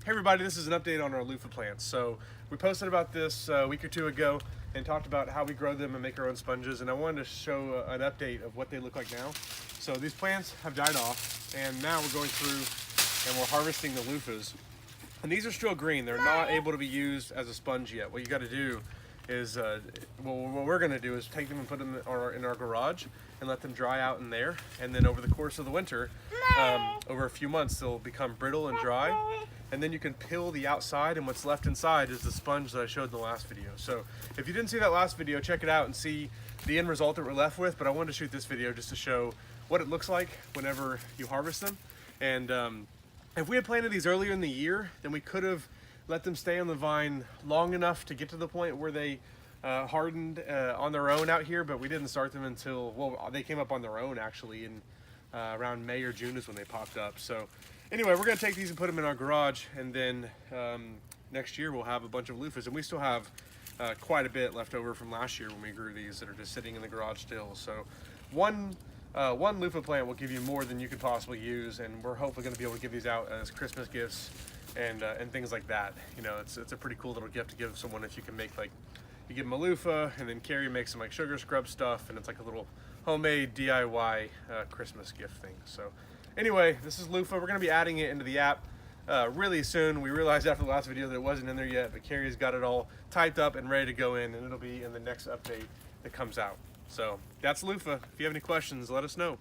Hey everybody, this is an update on our loofah plants. So we posted about this a week or two ago and talked about how we grow them and make our own sponges, and I wanted to show an update of what they look like now. So these plants have died off, and now we're going through and we're harvesting the loofahs. And these are still green. They're not able to be used as a sponge yet. What you got to do is, what we're going to do is take them and put them in our garage and let them dry out in there. And then over the course of the winter, over a few months, they'll become brittle and dry. And then you can peel the outside, and what's left inside is the sponge that I showed in the last video. So if you didn't see that last video, check it out and see the end result that we're left with. But I wanted to shoot this video just to show what it looks like whenever you harvest them. And if we had planted these earlier in the year, then we could have let them stay on the vine long enough to get to the point where they hardened on their own out here, but we didn't start them until, well, they came up on their own actually in around May or June is when they popped up. So anyway, we're gonna take these and put them in our garage, and then next year we'll have a bunch of loofahs, and we still have quite a bit left over from last year when we grew these that are just sitting in the garage still. So one loofah plant will give you more than you could possibly use, and we're hopefully going to be able to give these out as Christmas gifts and things like that. You know, it's a pretty cool little gift to give someone if you can make, like, you give them a loofah, and then Carrie makes some like sugar scrub stuff, and it's like a little homemade DIY Christmas gift thing. So anyway, this is Loofah. We're going to be adding it into the app really soon. We realized after the last video that it wasn't in there yet, but Carrie's got it all typed up and ready to go in, and it'll be in the next update that comes out. So that's Loofah. If you have any questions, let us know.